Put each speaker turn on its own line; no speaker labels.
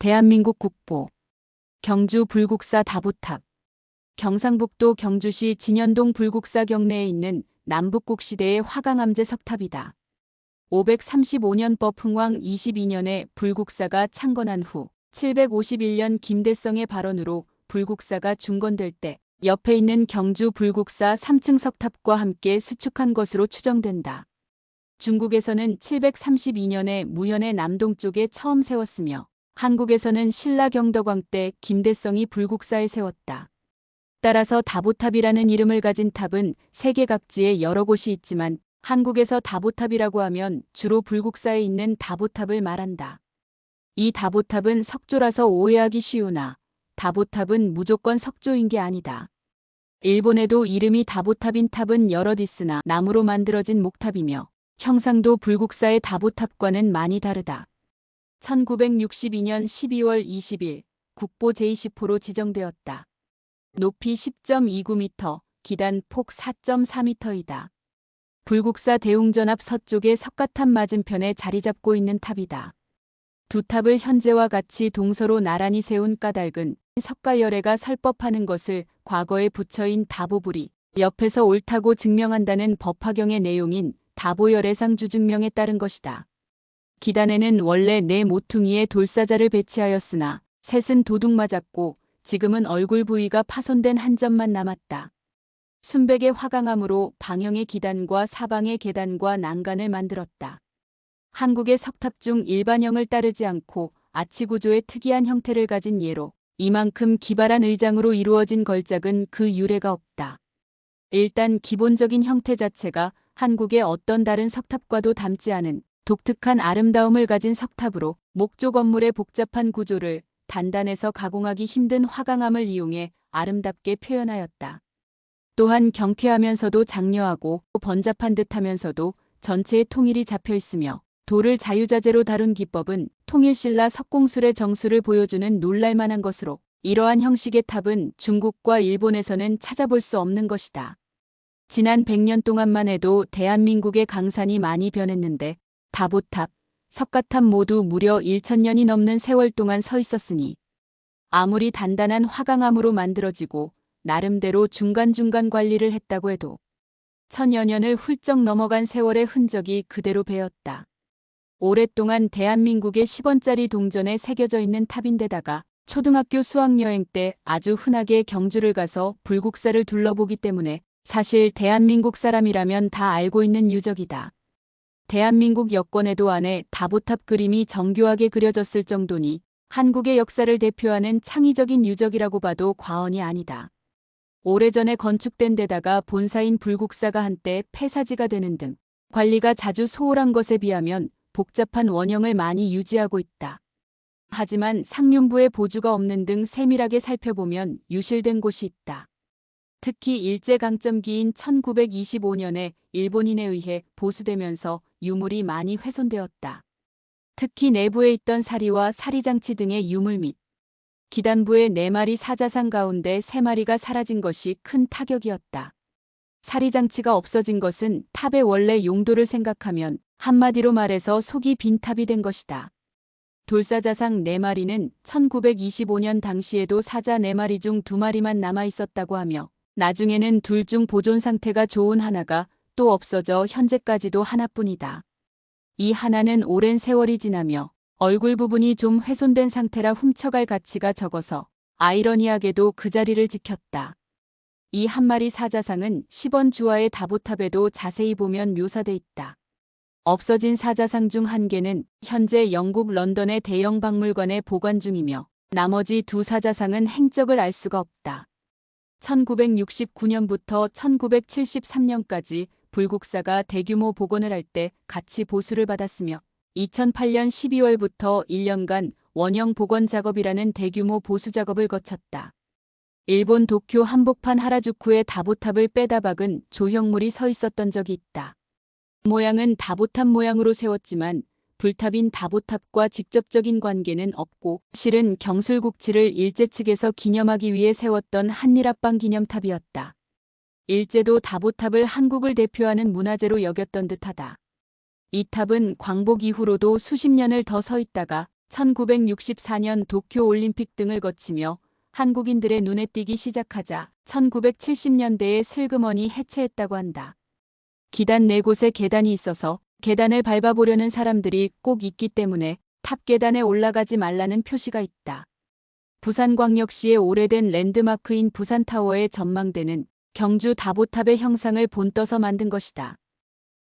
대한민국 국보. 경주 불국사 다보탑. 경상북도 경주시 진현동 불국사 경내에 있는 남북국시대의 화강암제 석탑이다. 535년법 흥왕 22년에 불국사가 창건한 후 751년 김대성의 발언으로 불국사가 중건될 때 옆에 있는 경주 불국사 3층 석탑과 함께 수축한 것으로 추정된다. 중국에서는 732년에 무현의 남동쪽에 처음 세웠으며 한국에서는 신라 경덕왕 때 김대성이 불국사에 세웠다. 따라서 다보탑이라는 이름을 가진 탑은 세계 각지에 여러 곳이 있지만 한국에서 다보탑이라고 하면 주로 불국사에 있는 다보탑을 말한다. 이 다보탑은 석조라서 오해하기 쉬우나 다보탑은 무조건 석조인 게 아니다. 일본에도 이름이 다보탑인 탑은 여럿 있으나 나무로 만들어진 목탑이며 형상도 불국사의 다보탑과는 많이 다르다. 1962년 12월 20일 국보 제20호로 지정되었다. 높이 10.29m, 기단 폭 4.4m이다. 불국사 대웅전 앞 서쪽의 석가탑 맞은편에 자리 잡고 있는 탑이다. 두 탑을 현재와 같이 동서로 나란히 세운 까닭은 석가열애가 설법하는 것을 과거에 부처인 다보불이 옆에서 옳다고 증명한다는 법화경의 내용인 다보열애상 주증명에 따른 것이다. 기단에는 원래 네 모퉁이의 돌사자를 배치하였으나 셋은 도둑 맞았고 지금은 얼굴 부위가 파손된 한 점만 남았다. 순백의 화강암으로 방형의 기단과 사방의 계단과 난간을 만들었다. 한국의 석탑 중 일반형을 따르지 않고 아치 구조의 특이한 형태를 가진 예로 이만큼 기발한 의장으로 이루어진 걸작은 그 유래가 없다. 일단 기본적인 형태 자체가 한국의 어떤 다른 석탑과도 닮지 않은 독특한 아름다움을 가진 석탑으로 목조 건물의 복잡한 구조를 단단해서 가공하기 힘든 화강암을 이용해 아름답게 표현하였다. 또한 경쾌하면서도 장려하고 번잡한 듯하면서도 전체에 통일이 잡혀 있으며 돌을 자유자재로 다룬 기법은 통일신라 석공술의 정수를 보여주는 놀랄만한 것으로 이러한 형식의 탑은 중국과 일본에서는 찾아볼 수 없는 것이다. 지난 100년 동안만 해도 대한민국의 강산이 많이 변했는데 다보탑, 석가탑 모두 무려 1000년이 넘는 세월 동안 서 있었으니 아무리 단단한 화강암으로 만들어지고 나름대로 중간중간 관리를 했다고 해도 1000여 년을 훌쩍 넘어간 세월의 흔적이 그대로 배었다. 오랫동안 대한민국의 10원짜리 동전에 새겨져 있는 탑인데다가 초등학교 수학여행 때 아주 흔하게 경주를 가서 불국사를 둘러보기 때문에 사실 대한민국 사람이라면 다 알고 있는 유적이다. 대한민국 여권에도 안에 다보탑 그림이 정교하게 그려졌을 정도니 한국의 역사를 대표하는 창의적인 유적이라고 봐도 과언이 아니다. 오래전에 건축된 데다가 본사인 불국사가 한때 폐사지가 되는 등 관리가 자주 소홀한 것에 비하면 복잡한 원형을 많이 유지하고 있다. 하지만 상륜부의 보주가 없는 등 세밀하게 살펴보면 유실된 곳이 있다. 특히 일제강점기인 1925년에 일본인에 의해 보수되면서 유물이 많이 훼손되었다. 특히 내부에 있던 사리와 사리장치 등의 유물 및 기단부의 4마리 사자상 가운데 3마리가 사라진 것이 큰 타격이었다. 사리장치가 없어진 것은 탑의 원래 용도를 생각하면 한마디로 말해서 속이 빈 탑이 된 것이다. 돌사자상 4마리는 1925년 당시에도 사자 4마리 중 2마리만 남아 있었다고 하며 나중에는 둘 중 보존 상태가 좋은 하나가 또 없어져 현재까지도 하나뿐이다. 이 하나는 오랜 세월이 지나며 얼굴 부분이 좀 훼손된 상태라 훔쳐갈 가치가 적어서 아이러니하게도 그 자리를 지켰다. 이 한 마리 사자상은 10원 주화의 다보탑에도 자세히 보면 묘사돼 있다. 없어진 사자상 중 1개는 현재 영국 런던의 대형 박물관에 보관 중이며 나머지 2 사자상은 행적을 알 수가 없다. 1969년부터 1973년까지 불국사가 대규모 복원을 할 때 같이 보수를 받았으며 2008년 12월부터 1년간 원형 복원 작업이라는 대규모 보수 작업을 거쳤다. 일본 도쿄 한복판 하라주쿠의 다보탑을 빼다 박은 조형물이 서 있었던 적이 있다. 모양은 다보탑 모양으로 세웠지만 불탑인 다보탑과 직접적인 관계는 없고 실은 경술국치를 일제 측에서 기념하기 위해 세웠던 한일합방 기념탑이었다. 일제도 다보탑을 한국을 대표하는 문화재로 여겼던 듯하다. 이 탑은 광복 이후로도 수십 년을 더 서 있다가 1964년 도쿄 올림픽 등을 거치며 한국인들의 눈에 띄기 시작하자 1970년대에 슬그머니 해체했다고 한다. 기단 4곳에 계단이 있어서 계단을 밟아보려는 사람들이 꼭 있기 때문에 탑 계단에 올라가지 말라는 표시가 있다. 부산광역시의 오래된 랜드마크인 부산타워의 전망대는 경주 다보탑의 형상을 본떠서 만든 것이다.